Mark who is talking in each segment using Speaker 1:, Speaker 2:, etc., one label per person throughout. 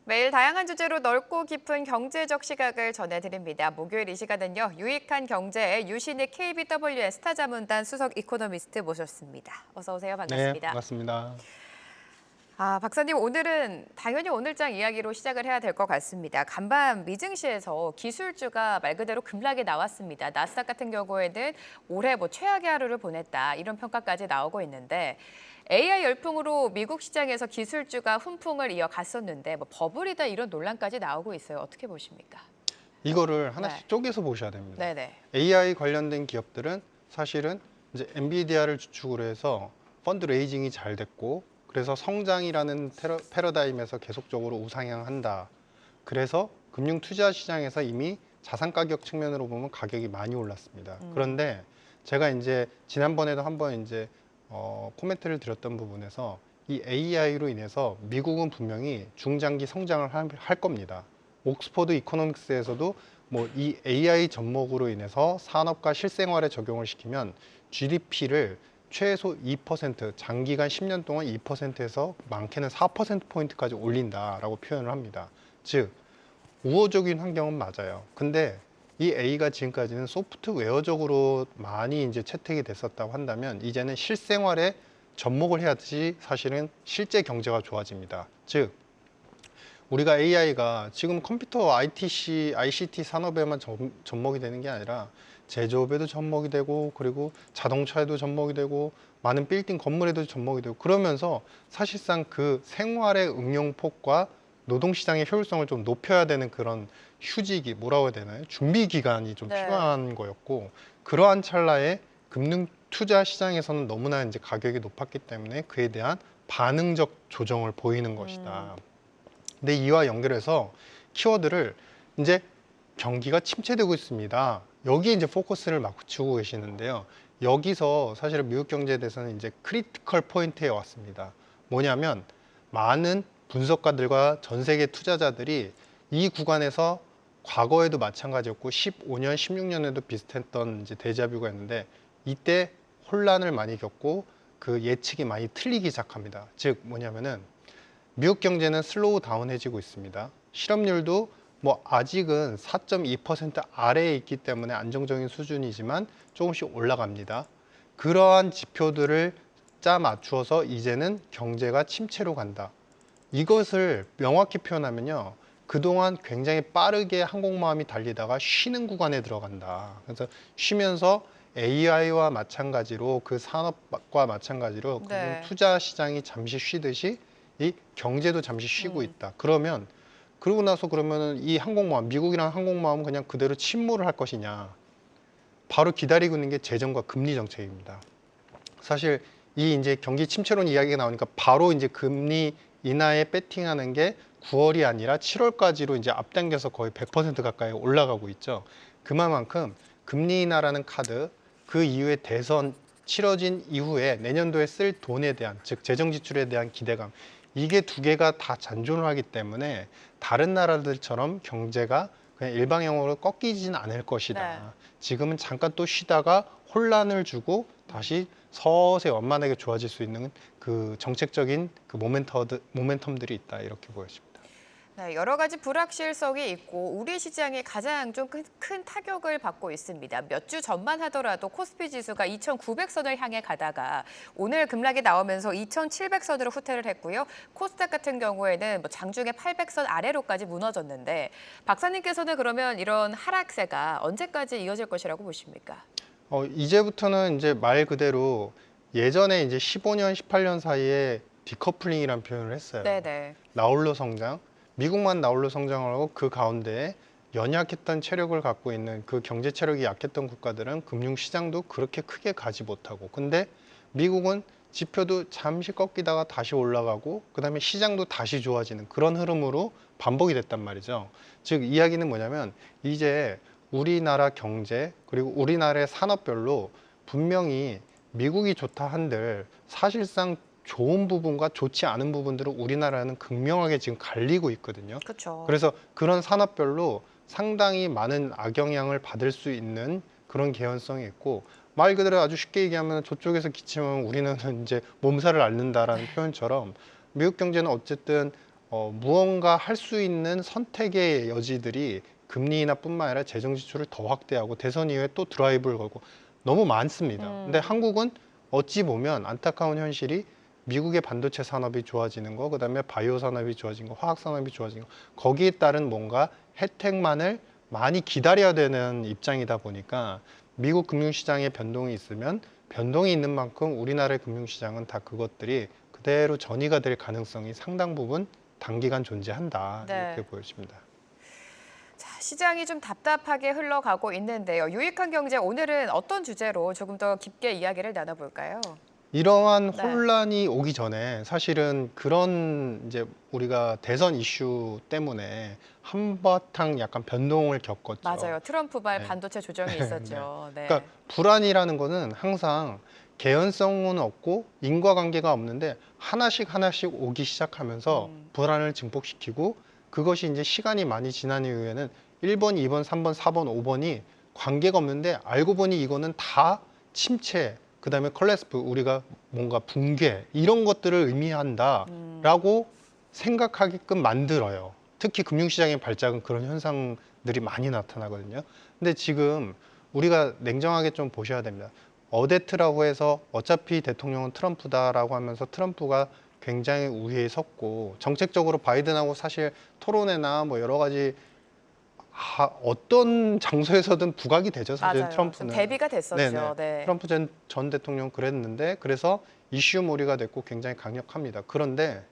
Speaker 1: 매일 다양한 주제로 넓고 깊은 경제적 시각을 전해드립니다. 목요일 이 시간은요, 유익한 경제의 유신익 KBWN 스타자문단 수석 이코노미스트 모셨습니다. 어서 오세요.
Speaker 2: 네,
Speaker 1: 반갑습니다.
Speaker 2: 반갑습니다.
Speaker 1: 박사님, 오늘은 당연히 오늘장 이야기로 시작을 해야 될 것 같습니다. 간밤 미증시에서 기술주가 말 그대로 급락이 나왔습니다. 나스닥 같은 경우에는 올해 최악의 하루를 보냈다, 이런 평가까지 나오고 있는데 AI 열풍으로 미국 시장에서 기술주가 훈풍을 이어갔었는데 버블이다 이런 논란까지 나오고 있어요. 어떻게 보십니까?
Speaker 2: 이거를 하나씩
Speaker 1: 네.
Speaker 2: 쪼개서 보셔야 됩니다.
Speaker 1: 네네.
Speaker 2: AI 관련된 기업들은 사실은 이제 엔비디아를 주축으로 해서 펀드 레이징이 잘 됐고, 그래서 성장이라는 패러다임에서 계속적으로 우상향한다. 그래서 금융 투자 시장에서 이미 자산 가격 측면으로 보면 가격이 많이 올랐습니다. 그런데 제가 이제 지난번에도 한번 이제 코멘트를 드렸던 부분에서 이 AI로 인해서 미국은 분명히 중장기 성장을 할 겁니다. 옥스퍼드 이코노믹스에서도 뭐 이 AI 접목으로 인해서 산업과 실생활에 적용을 시키면 GDP를 최소 2%, 장기간 10년 동안 2%에서 많게는 4%포인트까지 올린다라고 표현을 합니다. 즉, 우호적인 환경은 맞아요. 근데 이 A가 지금까지는 소프트웨어적으로 많이 이제 채택이 됐었다고 한다면 이제는 실생활에 접목을 해야지 사실은 실제 경제가 좋아집니다. 즉, 우리가 AI가 지금 컴퓨터 ICT 산업에만 접목이 되는 게 아니라 제조업에도 접목이 되고, 그리고 자동차에도 접목이 되고, 많은 빌딩 건물에도 접목이 되고, 그러면서 사실상 그 생활의 응용 폭과 노동시장의 효율성을 좀 높여야 되는 그런 휴직이 뭐라고 해야 되나요? 준비 기간이 좀
Speaker 1: 네.
Speaker 2: 필요한 거였고, 그러한 찰나에 금융 투자 시장에서는 너무나 이제 가격이 높았기 때문에 그에 대한 반응적 조정을 보이는 것이다. 근데 이와 연결해서 키워드를 이제 경기가 침체되고 있습니다. 여기에 이제 포커스를 맞추고 계시는데요. 여기서 사실은 미국 경제에 대해서는 이제 크리티컬 포인트에 왔습니다. 뭐냐면 많은 분석가들과 전 세계 투자자들이 이 구간에서 과거에도 마찬가지였고 15년, 16년에도 비슷했던 이제 데자뷰가 있는데 이때 혼란을 많이 겪고 그 예측이 많이 틀리기 시작합니다. 즉 뭐냐면은 미국 경제는 슬로우 다운해지고 있습니다. 실업률도 뭐 아직은 4.2% 아래에 있기 때문에 안정적인 수준이지만 조금씩 올라갑니다. 그러한 지표들을 짜 맞추어서 이제는 경제가 침체로 간다. 이것을 명확히 표현하면요. 그동안 굉장히 빠르게 항공모함이 달리다가 쉬는 구간에 들어간다. 그래서 쉬면서 AI와 마찬가지로 그 산업과 마찬가지로 금융
Speaker 1: 네.
Speaker 2: 투자 시장이 잠시 쉬듯이 이 경제도 잠시 쉬고
Speaker 1: 음.
Speaker 2: 있다. 그러면 그러고 나서 그러면은 이 항공모함, 미국이랑 항공모함은 그냥 그대로 침몰을 할 것이냐. 바로 기다리고 있는 게 재정과 금리 정책입니다. 사실 이 이제 경기 침체론 이야기가 나오니까 바로 이제 금리 인하에 배팅하는 게 9월이 아니라 7월까지로 이제 앞당겨서 거의 100% 가까이 올라가고 있죠. 그만큼 금리 인하라는 카드, 그 이후에 대선 치러진 이후에 내년도에 쓸 돈에 대한, 즉 재정 지출에 대한 기대감, 이게 두 개가 다 잔존을 하기 때문에 다른 나라들처럼 경제가 그냥 일방향으로 꺾이지는 않을
Speaker 1: 네.
Speaker 2: 것이다. 지금은 잠깐 또 쉬다가 혼란을 주고 다시 서서히 원만하게 좋아질 수 있는 그 정책적인 그 모멘텀들이 있다, 이렇게 보여집니다.
Speaker 1: 네, 여러 가지 불확실성이 있고 우리 시장이 가장 좀 큰 타격을 받고 있습니다. 몇 주 전만 하더라도 코스피 지수가 2,900선을 향해 가다가 오늘 급락이 나오면서 2,700선으로 후퇴를 했고요. 코스닥 같은 경우에는 장중에 800선 아래로까지 무너졌는데 박사님께서는 그러면 이런 하락세가 언제까지 이어질 것이라고 보십니까?
Speaker 2: 이제부터는 이제 말 그대로 예전에 이제 15년, 18년 사이에 디커플링이라는 표현을 했어요.
Speaker 1: 네네.
Speaker 2: 나홀로 성장, 미국만 나홀로 성장을 하고 그 가운데 연약했던 체력을 갖고 있는 그 경제 체력이 약했던 국가들은 금융시장도 그렇게 크게 가지 못하고, 근데 미국은 지표도 잠시 꺾이다가 다시 올라가고 그다음에 시장도 다시 좋아지는 그런 흐름으로 반복이 됐단 말이죠. 즉 이야기는 뭐냐면 이제 우리나라 경제 그리고 우리나라의 산업별로 분명히 미국이 좋다 한들 사실상 좋은 부분과 좋지 않은 부분들을 우리나라는 극명하게 지금 갈리고 있거든요.
Speaker 1: 그렇죠.
Speaker 2: 그래서 그런 산업별로 상당히 많은 악영향을 받을 수 있는 그런 개연성이 있고, 말 그대로 아주 쉽게 얘기하면 저쪽에서 기침하면 우리는 이제 몸살을 앓는다라는 표현처럼 미국 경제는 어쨌든 무언가 할 수 있는 선택의 여지들이 금리 인하뿐만 아니라 재정 지출을 더 확대하고 대선 이후에 또 드라이브를 걸고 너무 많습니다. 근데 한국은 어찌 보면 안타까운 현실이 미국의 반도체 산업이 좋아지는 거, 그다음에 바이오 산업이 좋아진 거, 화학 산업이 좋아진 거, 거기에 따른 뭔가 혜택만을 많이 기다려야 되는 입장이다 보니까 미국 금융시장에 변동이 있으면 변동이 있는 만큼 우리나라의 금융시장은 다 그것들이 그대로 전이가 될 가능성이 상당 부분 단기간 존재한다.
Speaker 1: 네.
Speaker 2: 이렇게 보여집니다.
Speaker 1: 자, 시장이 좀 답답하게 흘러가고 있는데요. 유익한 경제 오늘은 어떤 주제로 조금 더 깊게 이야기를 나눠볼까요?
Speaker 2: 이러한
Speaker 1: 네.
Speaker 2: 혼란이 오기 전에 사실은 그런 이제 우리가 대선 이슈 때문에 한바탕 약간 변동을 겪었죠.
Speaker 1: 맞아요. 트럼프발
Speaker 2: 네.
Speaker 1: 반도체 조정이 있었죠. 네.
Speaker 2: 그러니까 불안이라는 거는 항상 개연성은 없고 인과관계가 없는데 하나씩 하나씩 오기 시작하면서 불안을 증폭시키고 그것이 이제 시간이 많이 지난 이후에는 1번, 2번, 3번, 4번, 5번이 관계가 없는데 알고 보니 이거는 다 침체, 그다음에 컬래스프 우리가 뭔가 붕괴 이런 것들을 의미한다라고 생각하게끔 만들어요. 특히 금융시장의 발작은 그런 현상들이 많이 나타나거든요. 근데 지금 우리가 냉정하게 좀 보셔야 됩니다. 어데트라고 해서 어차피 대통령은 트럼프다라고 하면서 트럼프가 굉장히 우위에 섰고 정책적으로 바이든하고 사실 토론회나 뭐 여러 가지 어떤 장소에서든 부각이 되죠. 사실
Speaker 1: 맞아요. 좀
Speaker 2: 트럼프는.
Speaker 1: 대비가 됐었죠.
Speaker 2: 네네.
Speaker 1: 네.
Speaker 2: 트럼프 전 대통령 그랬는데 그래서 이슈몰이가 됐고 굉장히 강력합니다. 그런데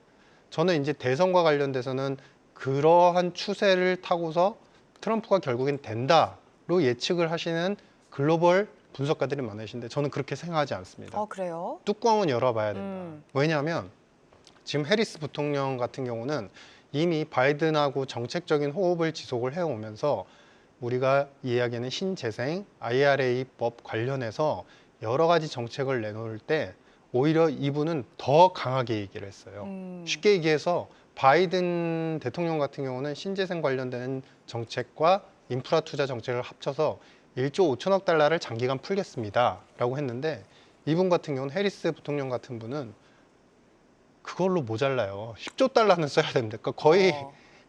Speaker 2: 저는 이제 대선과 관련돼서는 그러한 추세를 타고서 트럼프가 결국엔 된다로 예측을 하시는 글로벌 분석가들이 많으신데 저는 그렇게 생각하지 않습니다.
Speaker 1: 그래요?
Speaker 2: 뚜껑은 열어봐야 된다. 왜냐하면 지금 해리스 부통령 같은 경우는 이미 바이든하고 정책적인 호흡을 지속을 해오면서 우리가 이야기하는 신재생 IRA법 관련해서 여러 가지 정책을 내놓을 때 오히려 이분은 더 강하게 얘기를 했어요. 쉽게 얘기해서 바이든 대통령 같은 경우는 신재생 관련된 정책과 인프라 투자 정책을 합쳐서 1조 5천억 달러를 장기간 풀겠습니다라고 했는데 이분 같은 경우는 해리스 부통령 같은 분은 그걸로 모자라요. 10조 달러는 써야 됩니다. 그러니까 거의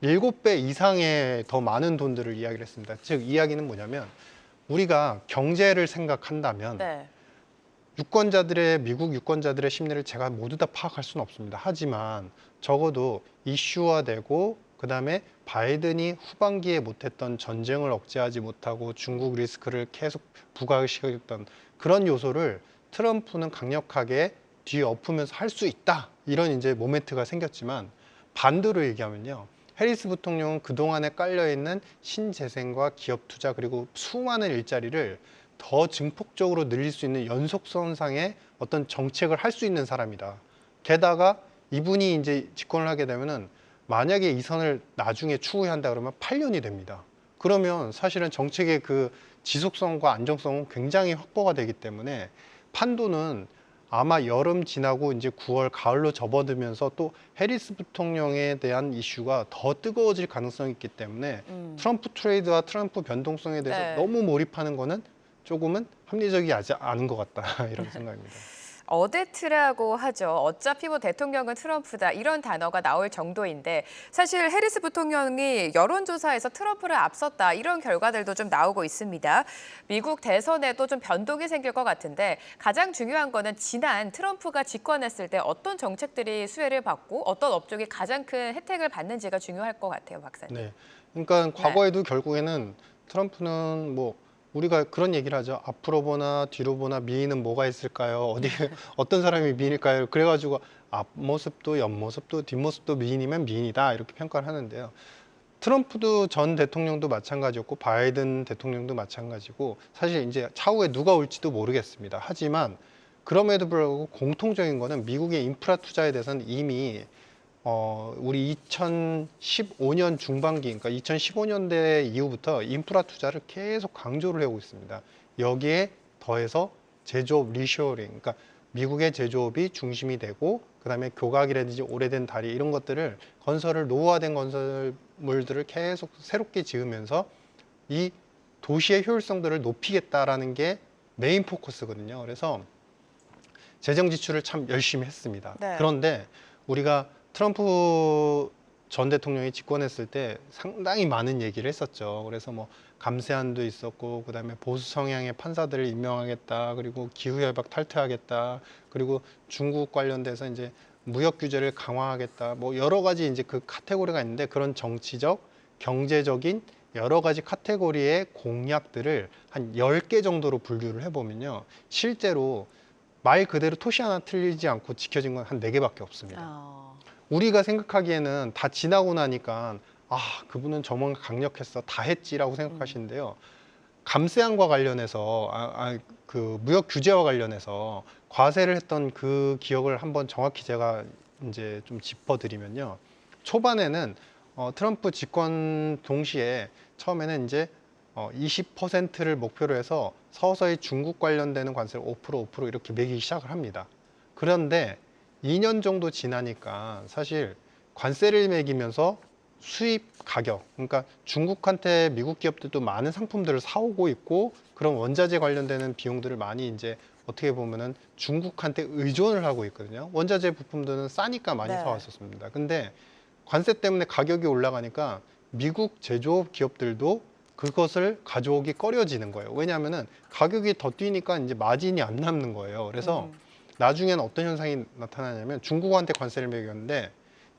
Speaker 2: 7배 이상의 더 많은 돈들을 이야기를 했습니다. 즉 이야기는 뭐냐면 우리가 경제를 생각한다면
Speaker 1: 네.
Speaker 2: 미국 유권자들의 심리를 제가 모두 다 파악할 수는 없습니다. 하지만 적어도 이슈화되고 그다음에 바이든이 후반기에 못했던 전쟁을 억제하지 못하고 중국 리스크를 계속 부각시켰던 그런 요소를 트럼프는 강력하게 뒤엎으면서 할 수 있다. 이런 이제 모멘트가 생겼지만 반대로 얘기하면요. 해리스 부통령은 그동안에 깔려있는 신재생과 기업 투자 그리고 수많은 일자리를 더 증폭적으로 늘릴 수 있는 연속선상의 어떤 정책을 할 수 있는 사람이다. 게다가 이분이 이제 집권을 하게 되면은 만약에 이 선을 나중에 추후한다 그러면 8년이 됩니다. 그러면 사실은 정책의 그 지속성과 안정성은 굉장히 확보가 되기 때문에 판도는 아마 여름 지나고 이제 9월 가을로 접어들면서 또 해리스 부통령에 대한 이슈가 더 뜨거워질 가능성이 있기 때문에 트럼프 트레이드와 트럼프 변동성에 대해서
Speaker 1: 네.
Speaker 2: 너무 몰입하는 거는 조금은 합리적이지 않은 것 같다 이런 생각입니다.
Speaker 1: 어데트라고 하죠. 어차피 뭐 대통령은 트럼프다 이런 단어가 나올 정도인데 사실 해리스 부통령이 여론조사에서 트럼프를 앞섰다 이런 결과들도 좀 나오고 있습니다. 미국 대선에도 좀 변동이 생길 것 같은데 가장 중요한 거는 지난 트럼프가 집권했을 때 어떤 정책들이 수혜를 받고 어떤 업종이 가장 큰 혜택을 받는지가 중요할 것 같아요, 박사님.
Speaker 2: 네, 그러니까 과거에도 결국에는 트럼프는 뭐 우리가 그런 얘기를 하죠. 앞으로 보나 뒤로 보나 미인은 뭐가 있을까요? 어디 어떤 사람이 미인일까요? 그래가지고 앞모습도 옆모습도 뒷모습도 미인이면 미인이다 이렇게 평가를 하는데요. 트럼프도 전 대통령도 마찬가지였고 바이든 대통령도 마찬가지고 사실 이제 차후에 누가 올지도 모르겠습니다. 하지만 그럼에도 불구하고 공통적인 거는 미국의 인프라 투자에 대해서는 이미 우리 2015년 중반기, 그러니까 2015년대 이후부터 인프라 투자를 계속 강조를 하고 있습니다. 여기에 더해서 제조업 리쇼어링, 그러니까 미국의 제조업이 중심이 되고, 그다음에 교각이라든지 오래된 다리 이런 것들을 건설을 노후화된 건설물들을 계속 새롭게 지으면서 이 도시의 효율성들을 높이겠다라는 게 메인 포커스거든요. 그래서 재정 지출을 참 열심히 했습니다.
Speaker 1: 네.
Speaker 2: 그런데 우리가 트럼프 전 대통령이 집권했을 때 상당히 많은 얘기를 했었죠. 그래서 뭐 감세안도 있었고, 그다음에 보수 성향의 판사들을 임명하겠다, 그리고 기후협약 탈퇴하겠다, 그리고 중국 관련돼서 이제 무역 규제를 강화하겠다, 뭐 여러 가지 이제 그 카테고리가 있는데, 그런 정치적, 경제적인 여러 가지 카테고리의 공약들을 한 10개 정도로 분류를 해보면요, 실제로 말 그대로 토시 하나 틀리지 않고 지켜진 건 한 4개밖에 없습니다. 우리가 생각하기에는 다 지나고 나니까 그분은 저만 강력했어, 다 했지라고 생각하시는데요. 감세안과 관련해서 그 무역 규제와 관련해서 과세를 했던 그 기억을 한번 정확히 제가 이제 좀 짚어드리면요. 초반에는 트럼프 집권 동시에 처음에는 이제 20%를 목표로 해서 서서히 중국 관련되는 관세를 5% 이렇게 매기기 시작을 합니다. 그런데 2년 정도 지나니까 사실 관세를 매기면서 수입 가격, 그러니까 중국한테 미국 기업들도 많은 상품들을 사오고 있고, 그런 원자재 관련되는 비용들을 많이 이제 어떻게 보면은 중국한테 의존을 하고 있거든요. 원자재 부품들은 싸니까 많이
Speaker 1: 네.
Speaker 2: 사왔었습니다. 근데 관세 때문에 가격이 올라가니까 미국 제조업 기업들도 그것을 가져오기 꺼려지는 거예요. 왜냐하면은 가격이 더 뛰니까 이제 마진이 안 남는 거예요. 그래서 나중에는 어떤 현상이 나타나냐면, 중국한테 관세를 매겼는데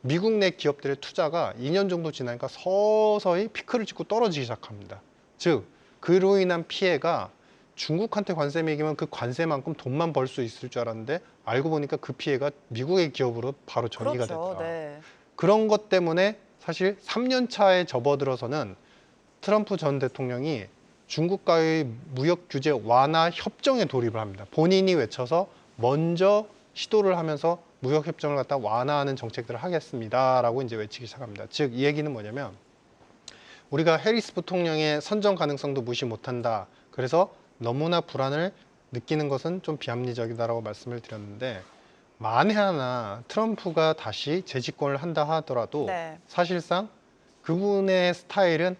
Speaker 2: 미국 내 기업들의 투자가 2년 정도 지나니까 서서히 피크를 찍고 떨어지기 시작합니다. 즉, 그로 인한 피해가 중국한테 관세 매기면 그 관세만큼 돈만 벌 수 있을 줄 알았는데, 알고 보니까 그 피해가 미국의 기업으로 바로 전이가
Speaker 1: 그렇죠.
Speaker 2: 됐다.
Speaker 1: 네.
Speaker 2: 그런 것 때문에 사실 3년 차에 접어들어서는 트럼프 전 대통령이 중국과의 무역 규제 완화 협정에 돌입을 합니다. 본인이 외쳐서 먼저 시도를 하면서 무역 협정을 갖다 완화하는 정책들을 하겠습니다라고 이제 외치기 시작합니다. 즉, 이 얘기는 뭐냐면, 우리가 해리스 부통령의 선정 가능성도 무시 못한다, 그래서 너무나 불안을 느끼는 것은 좀 비합리적이다라고 말씀을 드렸는데, 만에 하나 트럼프가 다시 재집권을 한다 하더라도
Speaker 1: 네.
Speaker 2: 사실상 그분의 스타일은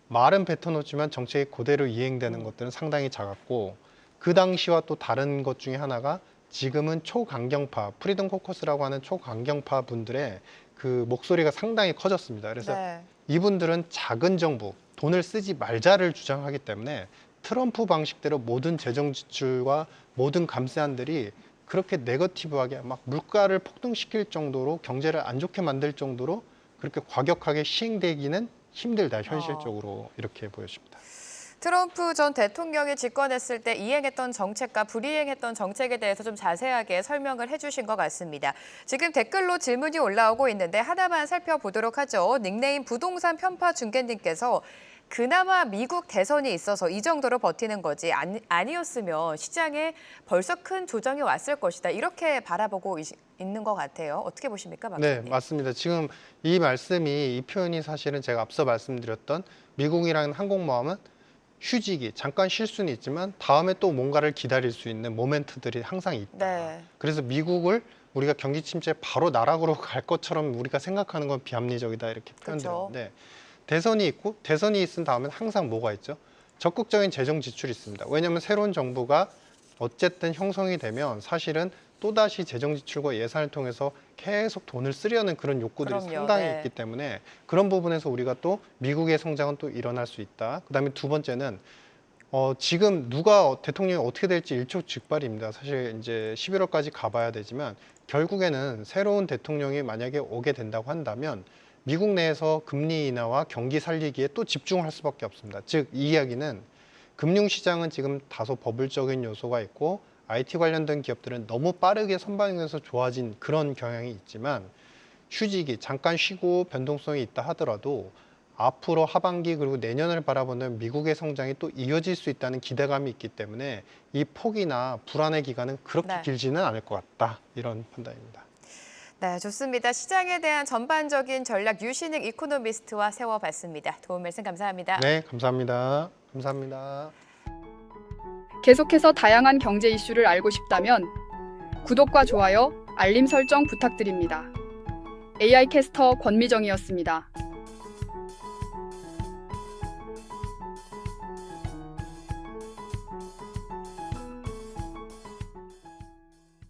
Speaker 2: 말은 뱉어놓지만 정책이 그대로 이행되는 것들은 상당히 작았고, 그 당시와 또 다른 것 중에 하나가, 지금은 초강경파, 프리덤 코커스라고 하는 초강경파 분들의 그 목소리가 상당히 커졌습니다. 그래서
Speaker 1: 네.
Speaker 2: 이분들은 작은 정부, 돈을 쓰지 말자를 주장하기 때문에 트럼프 방식대로 모든 재정 지출과 모든 감세안들이 그렇게 네거티브하게 막 물가를 폭등시킬 정도로, 경제를 안 좋게 만들 정도로 그렇게 과격하게 시행되기는 힘들다, 현실적으로. 이렇게 보여집니다.
Speaker 1: 트럼프 전 대통령이 집권했을 때 이행했던 정책과 불이행했던 정책에 대해서 좀 자세하게 설명을 해주신 것 같습니다. 지금 댓글로 질문이 올라오고 있는데 하나만 살펴보도록 하죠. 닉네임 부동산 편파 중개님께서 그나마 미국 대선이 있어서 이 정도로 버티는 거지, 아니었으면 시장에 벌써 큰 조정이 왔을 것이다, 이렇게 바라보고 있는 것 같아요. 어떻게 보십니까, 박
Speaker 2: 네,
Speaker 1: 기자님?
Speaker 2: 맞습니다. 지금 이 표현이 사실은 제가 앞서 말씀드렸던, 미국이라는 항공모함은 휴지기, 잠깐 쉴 수는 있지만 다음에 또 뭔가를 기다릴 수 있는 모멘트들이 항상 있다.
Speaker 1: 네.
Speaker 2: 그래서 미국을 우리가 경기 침체 바로 나락으로 갈 것처럼 우리가 생각하는 건 비합리적이다, 이렇게 표현드렸는데, 대선이 있고, 대선이 있은 다음엔 항상 뭐가 있죠? 적극적인 재정 지출이 있습니다. 왜냐하면 새로운 정부가 어쨌든 형성이 되면 사실은 또다시 재정 지출과 예산을 통해서 계속 돈을 쓰려는 그런 욕구들이
Speaker 1: 그럼요.
Speaker 2: 상당히
Speaker 1: 네.
Speaker 2: 있기 때문에, 그런 부분에서 우리가 또 미국의 성장은 또 일어날 수 있다. 그다음에 두 번째는 지금 누가 대통령이 어떻게 될지 일촉즉발입니다. 사실 이제 11월까지 가봐야 되지만, 결국에는 새로운 대통령이 만약에 오게 된다고 한다면 미국 내에서 금리 인하와 경기 살리기에 또 집중을 할 수밖에 없습니다. 즉, 이 이야기는 금융시장은 지금 다소 버블적인 요소가 있고, IT 관련된 기업들은 너무 빠르게 선방해서 좋아진 그런 경향이 있지만, 휴지기, 잠깐 쉬고 변동성이 있다 하더라도 앞으로 하반기 그리고 내년을 바라보는 미국의 성장이 또 이어질 수 있다는 기대감이 있기 때문에 이 폭이나 불안의 기간은 그렇게
Speaker 1: 네.
Speaker 2: 길지는 않을 것 같다, 이런 판단입니다.
Speaker 1: 네, 좋습니다. 시장에 대한 전반적인 전략 유신익 이코노미스트와 세워봤습니다. 도움 말씀 감사합니다.
Speaker 2: 네, 감사합니다. 감사합니다.
Speaker 3: 계속해서 다양한 경제 이슈를 알고 싶다면 구독과 좋아요, 알림 설정 부탁드립니다. AI 캐스터 권미정이었습니다.